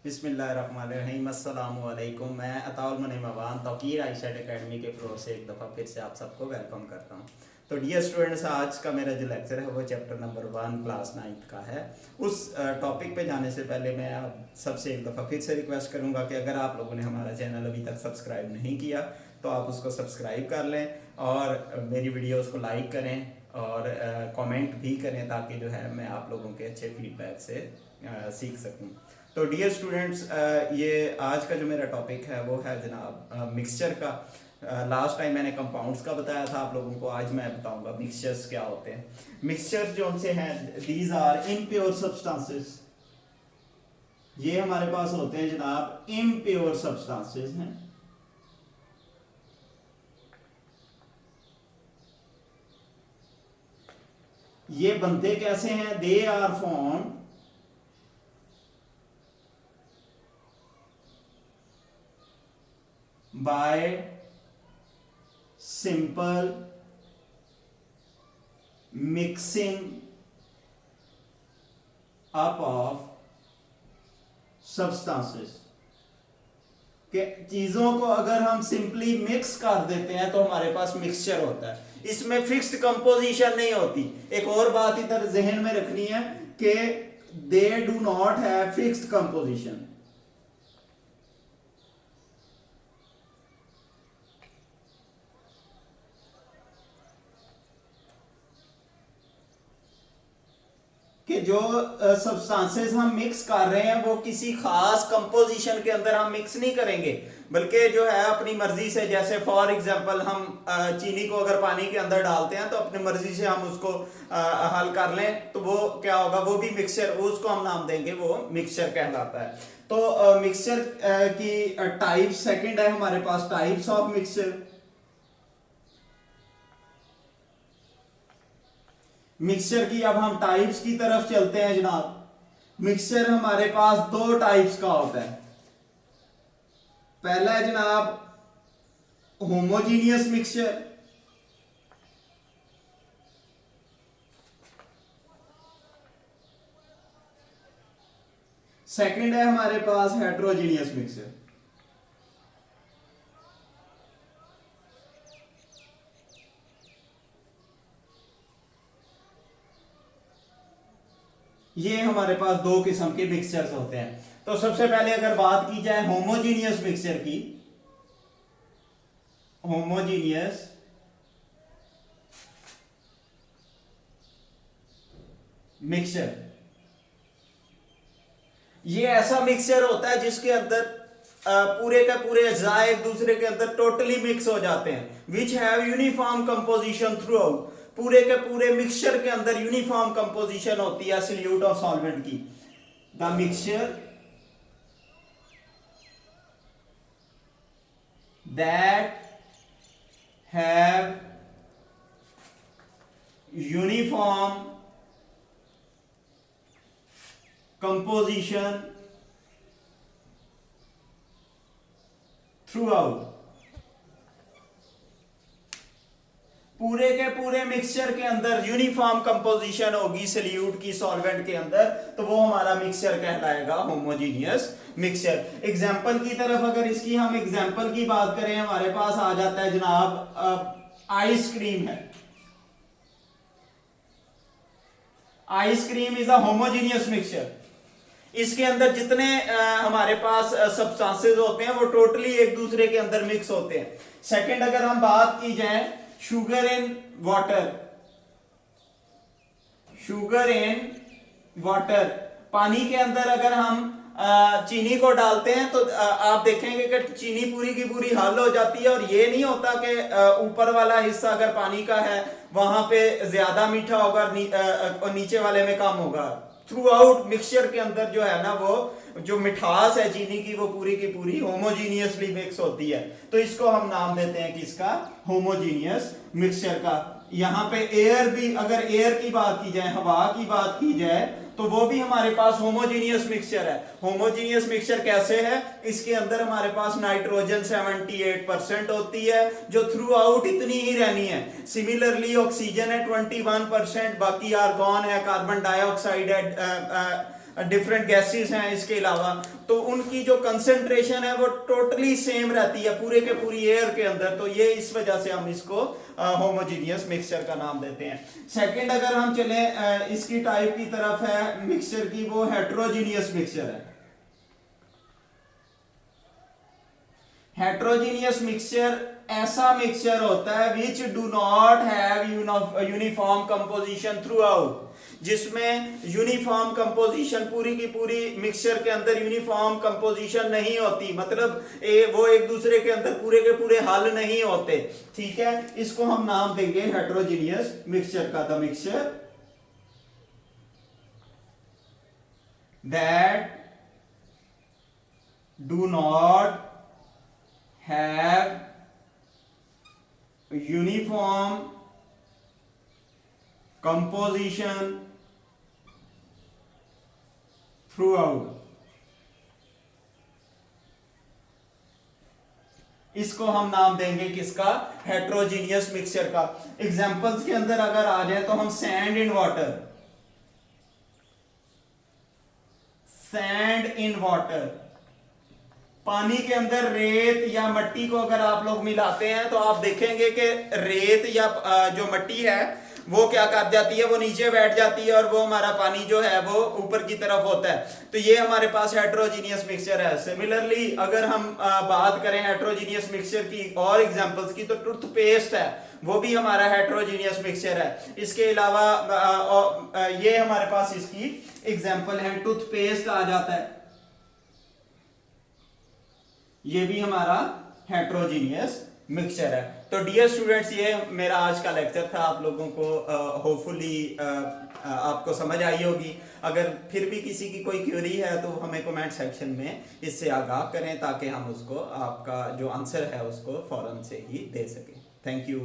बिस्मिल्लाहिर्रहमानिर्रहीम अस्सलामु अलैकुम। मैं अताउल मुनीम तौकीर आइशा एकेडमी के फ्लोर से एक दफ़ा फिर से आप सबको वेलकम करता हूँ। तो डियर स्टूडेंट्स, आज का मेरा जो लेक्चर है वो चैप्टर नंबर 1 क्लास 9 का है। उस टॉपिक पे जाने से पहले मैं आप सबसे एक दफ़ा फिर से रिक्वेस्ट करूँगा कि अगर आप लोगों ने हमारा चैनल अभी तक सब्सक्राइब नहीं किया तो आप उसको सब्सक्राइब कर लें और मेरी वीडियोज़ को लाइक करें और कमेंट भी करें ताकि जो है मैं आप लोगों के अच्छे फीडबैक से सीख सकूं। तो डियर स्टूडेंट्स, ये आज का जो मेरा टॉपिक है वो है जनाब मिक्सचर का। लास्ट टाइम मैंने कंपाउंड्स का बताया था आप लोगों को, आज मैं बताऊंगा मिक्सचर्स क्या होते हैं। मिक्सचर जो उनसे हैं, दीज आर इम्प्योर सब्सटेंसेस। ये हमारे पास होते हैं जनाब इम्प्योर सब्सटेंसेस हैं। ये बनते कैसे हैं? They are form by simple mixing up of substances। कि चीजों को अगर हम सिंपली मिक्स कर देते हैं तो हमारे पास मिक्सचर होता है। इसमें फिक्स्ड कंपोजिशन नहीं होती। एक और बात इधर जहन में रखनी है कि they do not have fixed composition. कि जो सब्सटेंसेस हम मिक्स कर रहे हैं वो किसी खास कंपोजिशन के अंदर हम मिक्स नहीं करेंगे, बल्कि जो है अपनी मर्जी से, जैसे फॉर एग्जांपल हम चीनी को अगर पानी के अंदर डालते हैं तो अपनी मर्जी से हम उसको हल कर लें तो वो क्या होगा, वो भी मिक्सचर, उसको हम नाम देंगे, वो मिक्सचर कहलाता है। तो मिक्सचर की टाइप सेकंड है हमारे पास, टाइप्स ऑफ मिक्सचर। मिक्सचर की अब हम टाइप्स की तरफ चलते हैं जनाब। मिक्सचर हमारे पास दो टाइप्स का होता है। पहला है जनाब होमोजीनियस मिक्सचर, सेकंड है हमारे पास हेट्रोजीनियस मिक्सचर। ये हमारे पास दो किस्म के मिक्सचर्स होते हैं। तो सबसे पहले अगर बात की जाए होमोजीनियस मिक्सचर की, होमोजीनियस मिक्सचर ये ऐसा मिक्सचर होता है जिसके अंदर पूरे का पूरे अज्जा एक दूसरे के अंदर टोटली मिक्स हो जाते हैं, which have uniform composition through out. पूरे के पूरे मिक्सचर के अंदर यूनिफॉर्म कंपोजिशन होती है सॉल्यूट और सॉल्वेंट की। The mixture that have uniform composition through out. पूरे के पूरे मिक्सचर के अंदर यूनिफॉर्म कंपोजिशन होगी सॉल्यूट की, सॉल्वेंट के अंदर, तो वो हमारा मिक्सचर कहलाएगा होमोजीनियस मिक्सचर। एग्जांपल की तरफ अगर इसकी हम एग्जांपल की बात करें, हमारे पास आ जाता है जनाब आइसक्रीम है। Ice cream is a homogeneous mixture. इसके अंदर जितने हमारे पास सब्सटेंसेस होते हैं वो टोटली एक दूसरे के अंदर मिक्स होते हैं। सेकंड अगर हम बात की जाए sugar in water, sugar in water, पानी के अंदर अगर हम चीनी को डालते हैं तो आप देखेंगे कि चीनी पूरी की पूरी हल हो जाती है। और ये नहीं होता कि ऊपर वाला हिस्सा अगर पानी का है वहां पे ज्यादा मीठा होगा और नीचे वाले में कम होगा। थ्रू आउट मिक्सचर के अंदर जो है ना, वो जो मिठास है चीनी की वो पूरी की पूरी होमोजीनियसली मिक्स होती है। तो इसको हम नाम देते हैं किसका? होमोजीनियस मिक्सचर का। यहाँ पे एयर भी, अगर एयर की बात की जाए, हवा की बात की जाए, तो वो भी हमारे पास होमोजीनियस मिक्सचर है। होमोजीनियस मिक्सचर कैसे है? इसके अंदर हमारे पास नाइट्रोजन 78% होती है जो थ्रू आउट इतनी ही रहनी है। सिमिलरली ऑक्सीजन है 21%, बाकी आर्गॉन है, कार्बन डाइऑक्साइड है डिफरेंट गैसेस हैं इसके अलावा, तो उनकी जो कंसंट्रेशन है वो टोटली सेम रहती है पूरे के पूरी एयर के अंदर, तो ये इस वजह से हम इसको होमोजीनियस मिक्सचर का नाम देते हैं। सेकंड अगर हम चले इसकी टाइप की तरफ है मिक्सचर की, वो हेट्रोजीनियस मिक्सचर है। हेट्रोजीनियस मिक्सचर ऐसा मिक्सचर होता है which do not have uniform composition through out, जिसमें यूनिफॉर्म कंपोजिशन पूरी की पूरी मिक्सचर के अंदर यूनिफॉर्म कंपोजिशन नहीं होती, मतलब वो एक दूसरे के अंदर पूरे के पूरे हल नहीं होते, ठीक है। इसको हम नाम देंगे हेट्रोजीनियस मिक्सचर का, the mixture that do not have uniform composition throughout। इसको हम नाम देंगे किसका, हेट्रोजीनियस मिक्सचर का। एग्जांपल्स के अंदर अगर आ जाए तो हम sand in water, sand in water, पानी के अंदर रेत या मट्टी को अगर आप लोग मिलाते हैं तो आप देखेंगे कि रेत या जो मट्टी है वो क्या कर जाती है, वो नीचे बैठ जाती है और वो हमारा पानी जो है वो ऊपर की तरफ होता है, तो ये हमारे पास हेट्रोजीनियस मिक्सचर है। सिमिलरली अगर हम बात करें हेट्रोजीनियस मिक्सचर की और एग्जांपल्स की, तो टूथपेस्ट है, वो भी हमारा हेट्रोजीनियस मिक्सचर है। इसके अलावा ये हमारे पास इसकी एग्जांपल है, टूथपेस्ट आ जाता है, ये भी हमारा हेट्रोजीनियस मिक्सचर है। तो डियर स्टूडेंट्स, ये मेरा आज का लेक्चर था, आप लोगों को होपफुली आपको समझ आई होगी। अगर फिर भी किसी की कोई क्वेरी है तो हमें कमेंट सेक्शन में इससे आगाह करें, ताकि हम उसको आपका जो आंसर है उसको फौरन से ही दे सकें। Thank you.